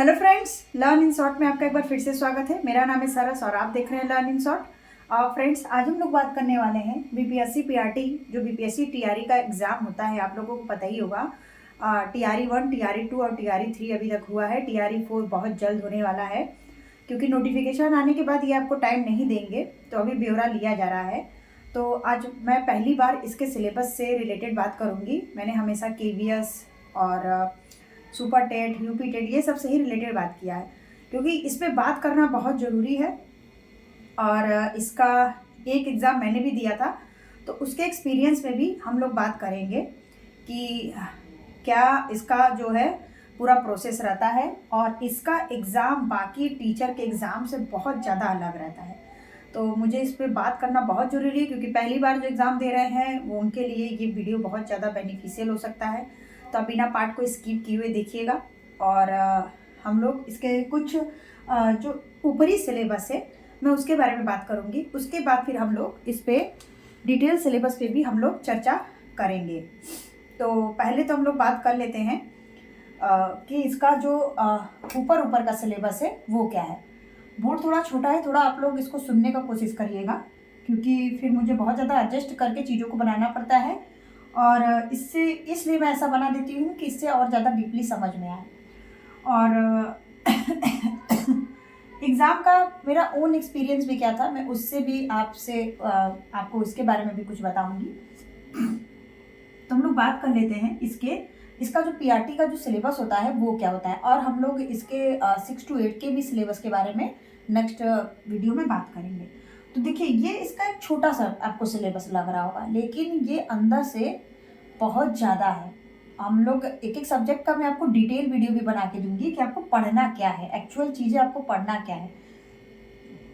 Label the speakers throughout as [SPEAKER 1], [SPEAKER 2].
[SPEAKER 1] Hello friends, learn in short में आपका एक बार फिर से स्वागत है। मेरा नाम है सरस और आप देख रहे हैं लर्न इन शॉर्ट। फ्रेंड्स, आज हम लोग बात करने वाले हैं बीपीएससी पीआरटी, जो बीपीएससी टीआरई का एग्ज़ाम होता है, आप लोगों को पता ही होगा। टीआरई 1, टीआरई 2 और टीआरई 3 अभी तक हुआ है। टीआरई 4 बहुत जल्द होने वाला है, क्योंकि नोटिफिकेशन आने के बाद ये आपको टाइम नहीं देंगे, तो अभी ब्यौरा लिया जा रहा है। तो आज मैं पहली बार इसके सिलेबस से रिलेटेड बात करूँगी। मैंने हमेशा केवीएस और सुपर टेट, यूपी टेट, ये सब से ही रिलेटेड बात किया है, क्योंकि इस पर बात करना बहुत ज़रूरी है। और इसका एक एग्ज़ाम मैंने भी दिया था, तो उसके एक्सपीरियंस में भी हम लोग बात करेंगे कि क्या इसका जो है पूरा प्रोसेस रहता है, और इसका एग्ज़ाम बाकी टीचर के एग्ज़ाम से बहुत ज़्यादा अलग रहता है। तो मुझे इस पर बात करना बहुत ज़रूरी है, क्योंकि पहली बार जो एग्ज़ाम दे रहे हैं वो उनके लिए ये वीडियो बहुत ज़्यादा बेनिफिशियल हो सकता है। तो आप बिना पार्ट को स्किप किए हुए देखिएगा। और हम लोग इसके कुछ जो ऊपरी सिलेबस है, मैं उसके बारे में बात करूँगी। उसके बाद फिर हम लोग इस पर डिटेल सिलेबस पे भी हम लोग चर्चा करेंगे। तो पहले तो हम लोग बात कर लेते हैं कि इसका जो ऊपर का सिलेबस है वो क्या है। बोर्ड थोड़ा छोटा है, थोड़ा आप लोग इसको सुनने का कोशिश करिएगा, क्योंकि फिर मुझे बहुत ज़्यादा एडजस्ट करके चीज़ों को बनाना पड़ता है। और इसलिए मैं ऐसा बना देती हूँ कि इससे और ज़्यादा डीपली समझ में आए। और एग्ज़ाम का मेरा ओन एक्सपीरियंस भी क्या था, मैं उससे भी आपको इसके बारे में भी कुछ बताऊँगी। तो हम लोग बात कर लेते हैं इसका जो पीआरटी का जो सिलेबस होता है वो क्या होता है, और हम लोग इसके 6 to 8 के भी सिलेबस के बारे में नेक्स्ट वीडियो में बात करेंगे। तो देखिए, ये इसका एक छोटा सा आपको सिलेबस लग रहा होगा, लेकिन ये अंदर से बहुत ज़्यादा है। हम लोग एक सब्जेक्ट का मैं आपको डिटेल वीडियो भी बना के दूंगी कि आपको पढ़ना क्या है, एक्चुअल चीज़ें आपको पढ़ना क्या है।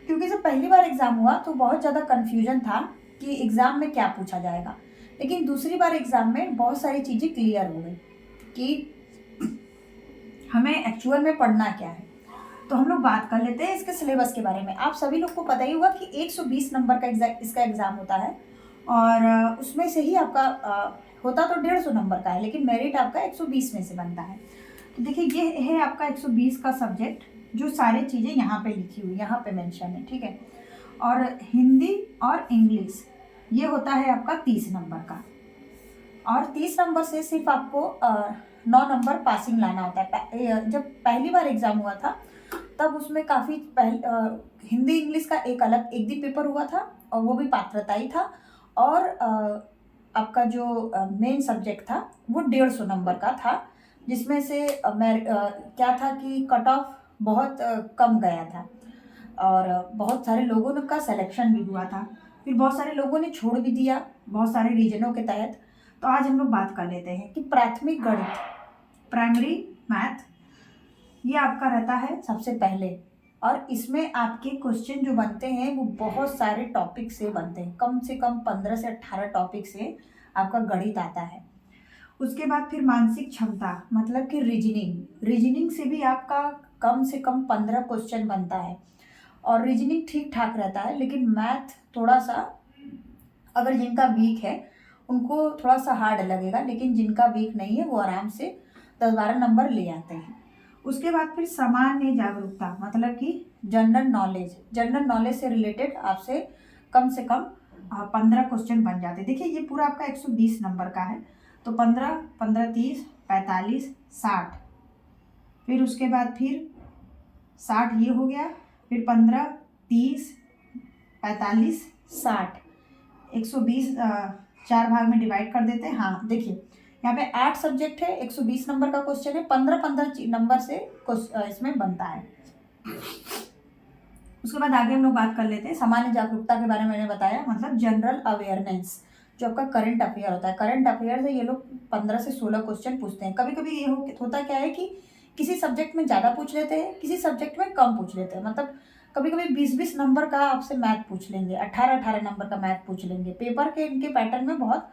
[SPEAKER 1] क्योंकि जब पहली बार एग्ज़ाम हुआ तो बहुत ज़्यादा कन्फ्यूजन था कि एग्ज़ाम में क्या पूछा जाएगा, लेकिन दूसरी बार एग्ज़ाम में बहुत सारी चीज़ें क्लियर हो गई कि हमें एक्चुअल में पढ़ना क्या है। तो हम लोग बात कर लेते हैं इसके सिलेबस के बारे में। आप सभी लोग को पता ही होगा कि 120 नंबर का इसका एग्ज़ाम होता है, और उसमें से ही आपका होता तो 150 नंबर का है, लेकिन मेरिट आपका 120 में से बनता है। तो देखिए, ये है आपका 120 का सब्जेक्ट, जो सारी चीज़ें यहाँ पे लिखी हुई, यहाँ पे मेंशन है, ठीक है। और हिंदी और इंग्लिश ये होता है आपका 30 नंबर का, और 30 नंबर से सिर्फ आपको 9 नंबर पासिंग लाना होता है। जब पहली बार एग्ज़ाम हुआ था तब उसमें काफ़ी हिंदी इंग्लिश का एक दिन पेपर हुआ था, और वो भी पात्रता ही था। और आपका जो मेन सब्जेक्ट था वो 150 नंबर का था, जिसमें से क्या था कि कट ऑफ बहुत कम गया था, और बहुत सारे लोगों का सिलेक्शन भी हुआ था। फिर बहुत सारे लोगों ने छोड़ भी दिया, बहुत सारे रीजनों के तहत। तो आज हम लोग बात कर लेते हैं कि प्राथमिक गणित, प्राइमरी मैथ, ये आपका रहता है सबसे पहले। और इसमें आपके क्वेश्चन जो बनते हैं वो बहुत सारे टॉपिक से बनते हैं, कम से कम 15 से 18 टॉपिक से आपका गणित आता है। उसके बाद फिर मानसिक क्षमता, मतलब कि रीजनिंग से भी आपका कम से कम 15 क्वेश्चन बनता है, और रीजनिंग ठीक ठाक रहता है। लेकिन मैथ थोड़ा सा, अगर जिनका वीक है उनको थोड़ा सा हार्ड लगेगा, लेकिन जिनका वीक नहीं है वो आराम से 10-12 नंबर ले आते हैं। उसके बाद फिर सामान्य जागरूकता, मतलब कि जनरल नॉलेज से रिलेटेड आपसे कम 15 क्वेश्चन बन जाते हैं। देखिए, ये पूरा आपका 120 नंबर का है, तो 15, 15, 30, 45, 60, फिर उसके बाद फिर 60 ये हो गया, फिर 15, 30, 45, 60, 120 4 भाग में डिवाइड कर देते हैं। हाँ, देखिए यहाँ पे 8 सब्जेक्ट है, 120 नंबर का क्वेश्चन है, 15 नंबर से इसमें बनता है। उसके बाद आगे हम लोग बात कर लेते हैं सामान्य जागरूकता के बारे में। मैंने बताया, मतलब जनरल अवेयरनेस, जो आपका करंट अफेयर होता है। करंट अफेयर से ये लोग 15 से 16 क्वेश्चन पूछते हैं। कभी कभी ये होता क्या है कि किसी सब्जेक्ट में ज़्यादा पूछ लेते हैं, किसी सब्जेक्ट में कम पूछ लेते हैं। मतलब कभी कभी 20-20 नंबर का आपसे मैथ पूछ लेंगे, 18-18 नंबर का मैथ पूछ लेंगे। पेपर के इनके पैटर्न में बहुत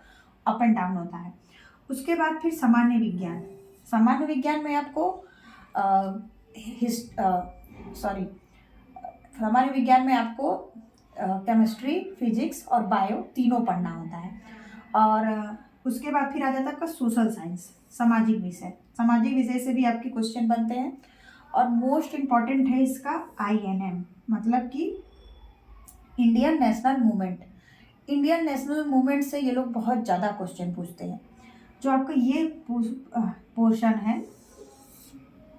[SPEAKER 1] अप एंड डाउन होता है। उसके बाद फिर सामान्य विज्ञान में आपको सामान्य विज्ञान में आपको केमिस्ट्री, फिजिक्स और बायो तीनों पढ़ना होता है। और उसके बाद फिर आ जाता है आपका सोशल साइंस, सामाजिक विषय से भी आपके क्वेश्चन बनते हैं। और मोस्ट इम्पॉर्टेंट है इसका INM, मतलब कि Indian national movement. Indian national movement से ये लोग बहुत ज़्यादा क्वेश्चन पूछते हैं। जो आपका ये पोर्शन है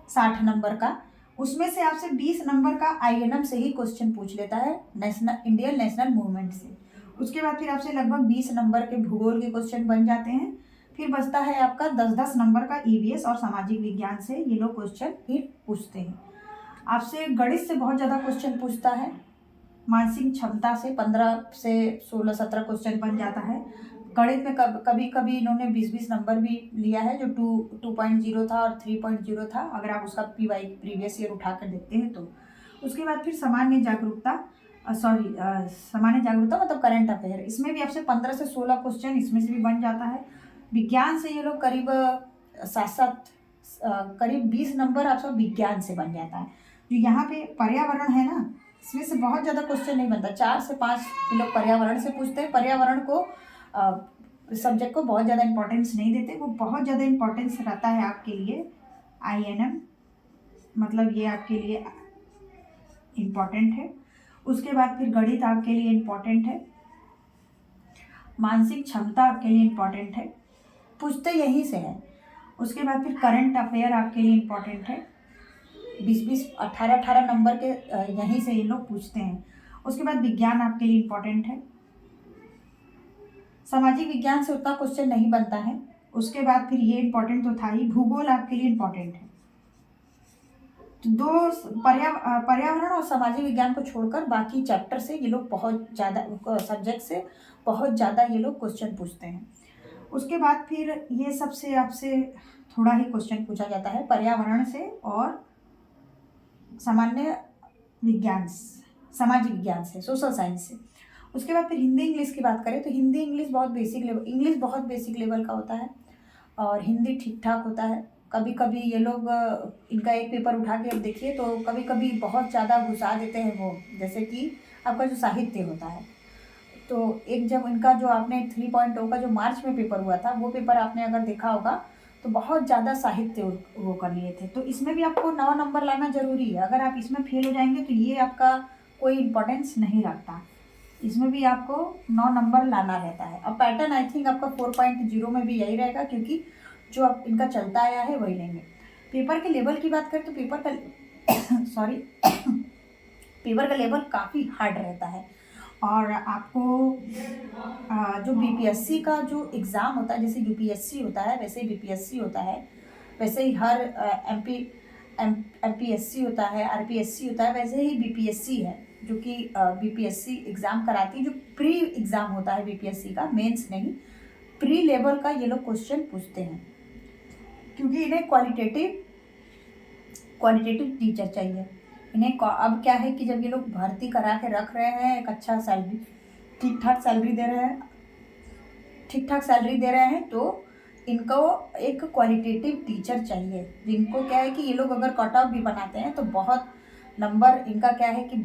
[SPEAKER 1] 60 नंबर का, उसमें से आपसे 20 नंबर का INM से ही क्वेश्चन पूछ लेता है, इंडियन नेशनल मूवमेंट से। उसके बाद फिर आपसे लगभग 20 नंबर के भूगोल के क्वेश्चन बन जाते हैं। फिर बचता है आपका 10-10 नंबर का EVS और सामाजिक विज्ञान से ये लोग क्वेश्चन फिर पूछते हैं। आपसे गणित से बहुत ज़्यादा क्वेश्चन पूछता है। मानसिक क्षमता से 15 से 16-17 क्वेश्चन बन जाता है। गणित में कभी कभी इन्होंने 20-20 नंबर भी लिया है, जो 2.0 था और 3.0 था, अगर आप उसका PY प्रीवियस ईयर उठा कर देखते हैं तो। उसके बाद फिर सामान्य जागरूकता मतलब करंट अफेयर, इसमें भी आपसे 15 से 16 क्वेश्चन इसमें से भी बन जाता है। विज्ञान से ये लोग करीब 20 नंबर आपका विज्ञान से बन जाता है। जो यहाँ पे पर्यावरण है ना, इसमें से बहुत ज़्यादा क्वेश्चन नहीं बनता, 4 से 5 ये लोग पर्यावरण से पूछते हैं। पर्यावरण को सब्जेक्ट को बहुत ज़्यादा इंपॉर्टेंस नहीं देते, वो बहुत ज़्यादा इंपॉर्टेंस रहता है आपके लिए INM, मतलब ये आपके लिए इम्पॉर्टेंट है। उसके बाद फिर गणित आपके लिए इम्पॉर्टेंट है। मानसिक क्षमता आपके लिए इम्पॉर्टेंट है, पूछते यहीं से है। उसके बाद फिर करंट अफेयर आपके लिए इम्पॉर्टेंट है, 20-20, 18-18 नंबर के यहीं से ये लोग पूछते हैं। उसके बाद विज्ञान आपके लिए इम्पॉर्टेंट है। सामाजिक विज्ञान से उतना क्वेश्चन नहीं बनता है। उसके बाद फिर ये इम्पॉर्टेंट तो था ही, भूगोल आपके लिए इम्पॉर्टेंट है। तो दो पर्यावरण और सामाजिक विज्ञान को छोड़कर बाकी चैप्टर से ये लोग बहुत ज़्यादा, सब्जेक्ट से बहुत ज़्यादा ये लोग क्वेश्चन पूछते हैं। उसके बाद फिर ये सबसे आपसे थोड़ा ही क्वेश्चन पूछा जाता है पर्यावरण से और सामान्य विज्ञान, सामाजिक विज्ञान से, सोशल साइंस से। उसके बाद फिर हिंदी इंग्लिश की बात करें तो हिंदी इंग्लिश बहुत बेसिक लेवल का होता है और हिंदी ठीक ठाक होता है। कभी कभी ये लोग इनका एक पेपर उठा के अब देखिए तो कभी कभी बहुत ज़्यादा घुसा देते हैं वो, जैसे कि आपका जो साहित्य होता है, तो एक जब इनका जो आपने 3.0 का जो मार्च में पेपर हुआ था, वो पेपर आपने अगर देखा होगा तो बहुत ज़्यादा साहित्य वो कर लिए थे। तो इसमें भी आपको 9 नंबर लाना ज़रूरी है। अगर आप इसमें फेल हो जाएंगे तो ये आपका कोई इम्पोर्टेंस नहीं रखता, इसमें भी आपको 9 नंबर लाना रहता है। अब पैटर्न आई थिंक आपका 4.0 में भी यही रहेगा, क्योंकि जो अब इनका चलता आया है वही लेंगे। पेपर के लेवल की बात करें तो पेपर का पेपर का लेवल काफ़ी हार्ड रहता है। और आपको जो BPSC का जो एग्ज़ाम होता है, जैसे UPSC होता है वैसे ही BPSC होता है, वैसे ही हर MPSC होता है, RPSC होता है, वैसे ही BPSC है, जो कि BPSC एग्ज़ाम कराती है, जो प्री एग्ज़ाम होता है BPSC का, मेंस नहीं, प्री लेवल का ये लोग क्वेश्चन पूछते हैं, क्योंकि इन्हें क्वालिटेटिव टीचर चाहिए। इन्हें अब क्या है कि जब ये लोग भर्ती करा के रख रहे हैं, एक अच्छा सैलरी, ठीक ठाक सैलरी दे रहे हैं, तो इनको एक क्वालिटेटिव टीचर चाहिए, जिनको क्या है कि ये लोग अगर कट ऑफ भी बनाते हैं तो बहुत नंबर इनका क्या है कि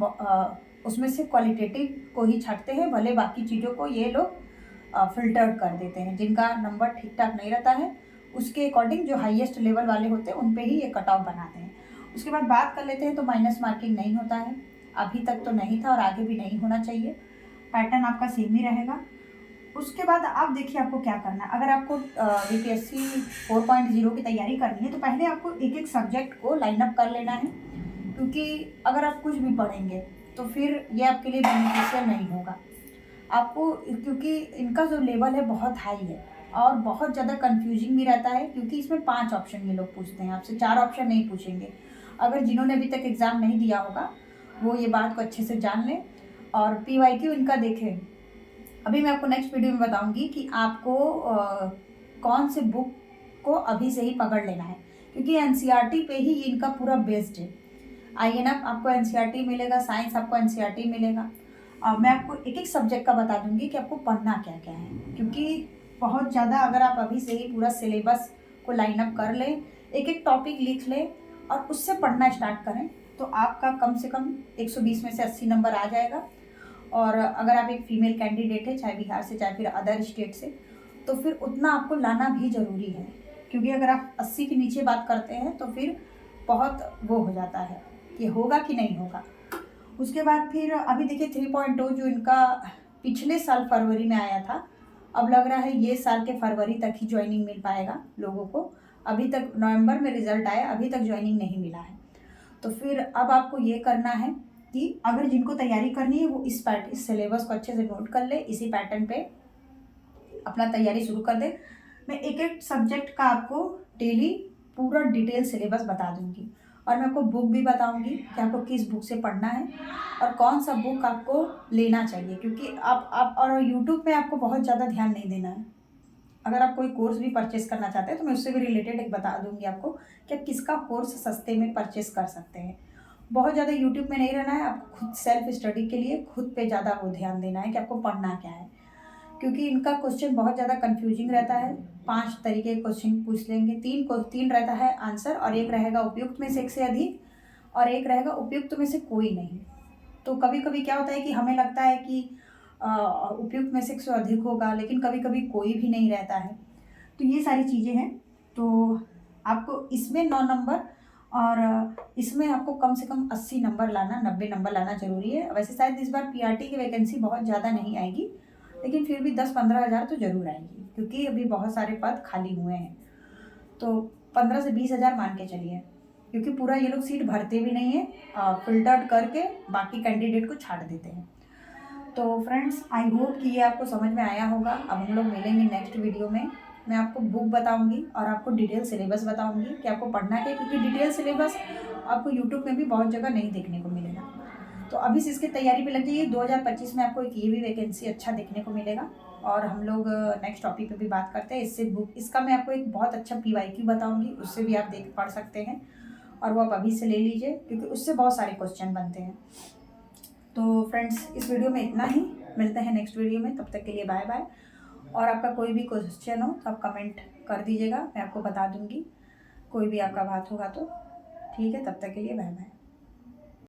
[SPEAKER 1] उसमें से क्वालिटेटिव को ही छांटते हैं, भले बाकी चीज़ों को ये लोग फिल्टर्ड कर देते हैं। जिनका नंबर ठीक ठाक नहीं रहता है उसके अकॉर्डिंग जो हाईएस्ट लेवल वाले होते हैं उन पे ही ये कट ऑफ बनाते हैं। उसके बाद बात कर लेते हैं तो माइनस मार्किंग नहीं होता है, अभी तक तो नहीं था और आगे भी नहीं होना चाहिए, पैटर्न आपका सेम ही रहेगा। उसके बाद आप देखिए आपको क्या करना है। अगर आपको BPSC 4.0 की तैयारी करनी है तो पहले आपको एक एक सब्जेक्ट को लाइन अप कर लेना है, क्योंकि अगर आप कुछ भी पढ़ेंगे तो फिर ये आपके लिए बेनिफिशियल नहीं होगा आपको, क्योंकि इनका जो लेवल है बहुत हाई है और बहुत ज़्यादा कंफ्यूजिंग भी रहता है, क्योंकि इसमें 5 ऑप्शन ये लोग पूछते हैं, आपसे 4 ऑप्शन नहीं पूछेंगे। अगर जिन्होंने अभी तक एग्ज़ाम नहीं दिया होगा वो ये बात को अच्छे से जान लें और PYQ इनका देखें। अभी मैं आपको नेक्स्ट वीडियो में बताऊंगी कि आपको कौन से बुक को अभी से ही पकड़ लेना है, क्योंकि NCERT पे ही इनका पूरा बेस्ड है। INF आपको NCERT मिलेगा, साइंस आपको NCERT मिलेगा। मैं आपको एक एक सब्जेक्ट का बता दूंगी कि आपको पढ़ना क्या क्या है, क्योंकि बहुत ज़्यादा अगर आप अभी से ही पूरा सिलेबस को लाइन अप कर लें, एक एक टॉपिक लिख लें और उससे पढ़ना स्टार्ट करें तो आपका कम से कम 120 में से 80 नंबर आ जाएगा। और अगर आप एक फीमेल कैंडिडेट है, चाहे बिहार से चाहे फिर अदर स्टेट से, तो फिर उतना आपको लाना भी ज़रूरी है, क्योंकि अगर आप 80 के नीचे बात करते हैं तो फिर बहुत वो हो जाता है कि होगा कि नहीं होगा। उसके बाद फिर अभी देखिए 3.0 जो इनका पिछले साल फरवरी में आया था, अब लग रहा है ये साल के फरवरी तक ही ज्वाइनिंग मिल पाएगा लोगों को। अभी तक नवंबर में रिजल्ट आया, अभी तक ज्वाइनिंग नहीं मिला है। तो फिर अब आपको ये करना है कि अगर जिनको तैयारी करनी है वो इस सिलेबस को अच्छे से नोट कर ले, इसी पैटर्न पे अपना तैयारी शुरू कर दे। मैं एक एक सब्जेक्ट का आपको डेली पूरा डिटेल सिलेबस बता दूंगी और मैं आपको बुक भी बताऊंगी कि आपको किस बुक से पढ़ना है और कौन सा बुक आपको लेना चाहिए, क्योंकि आप और यूट्यूब पे आपको बहुत ज़्यादा ध्यान नहीं देना है। अगर आप कोई कोर्स भी परचेस करना चाहते हैं तो मैं उससे भी रिलेटेड एक बता दूंगी आपको कि आप किसका कोर्स सस्ते में परचेस कर सकते हैं। बहुत ज़्यादा यूट्यूब में नहीं रहना है, आपको खुद सेल्फ स्टडी के लिए खुद पे ज़्यादा वो ध्यान देना है कि आपको पढ़ना क्या है, क्योंकि इनका क्वेश्चन बहुत ज़्यादा कंफ्यूजिंग रहता है। 5 तरीके के क्वेश्चन पूछ लेंगे, 3 रहता है आंसर और एक रहेगा उपयुक्त में से एक से अधिक और एक रहेगा उपयुक्त में से कोई नहीं। तो कभी कभी क्या होता है कि हमें लगता है कि उपयुक्त में से 100 अधिक होगा, लेकिन कभी कभी कोई भी नहीं रहता है। तो ये सारी चीज़ें हैं। तो आपको इसमें 9 नंबर और इसमें आपको कम से कम 80 नंबर लाना, 90 नंबर लाना ज़रूरी है। वैसे शायद इस बार पीआरटी की वैकेंसी बहुत ज़्यादा नहीं आएगी, लेकिन फिर भी 10-15 हज़ार तो ज़रूर आएगी, क्योंकि अभी बहुत सारे पद खाली हुए हैं। तो 15 से 20 हज़ार मान के चलिए, क्योंकि पूरा ये लोग सीट भरते भी नहीं है, फिल्टर्ड करके बाकी कैंडिडेट को छाड़ देते हैं। तो फ्रेंड्स, आई होप कि ये आपको समझ में आया होगा। अब हम लोग मिलेंगे नेक्स्ट वीडियो में। मैं आपको बुक बताऊंगी और आपको डिटेल सिलेबस बताऊंगी कि आपको पढ़ना क्या है, क्योंकि डिटेल सिलेबस आपको यूट्यूब में भी बहुत जगह नहीं देखने को मिलेगा। तो अभी से इसकी तैयारी पे लग जाइए। 2025 में आपको एक ये भी वैकेंसी अच्छा देखने को मिलेगा। और हम लोग नेक्स्ट टॉपिक पे भी बात करते हैं। इससे बुक इसका मैं आपको एक बहुत अच्छा PYQ बताऊंगी, उससे भी आप देख पढ़ सकते हैं और वो आप अभी से ले लीजिए, क्योंकि उससे बहुत सारे क्वेश्चन बनते हैं। तो फ्रेंड्स, इस वीडियो में इतना ही। मिलते हैं नेक्स्ट वीडियो में, तब तक के लिए बाय बाय। और आपका कोई भी क्वेश्चन हो तो आप कमेंट कर दीजिएगा, मैं आपको बता दूंगी। कोई भी आपका बात होगा तो ठीक है, तब तक के लिए बाय बाय।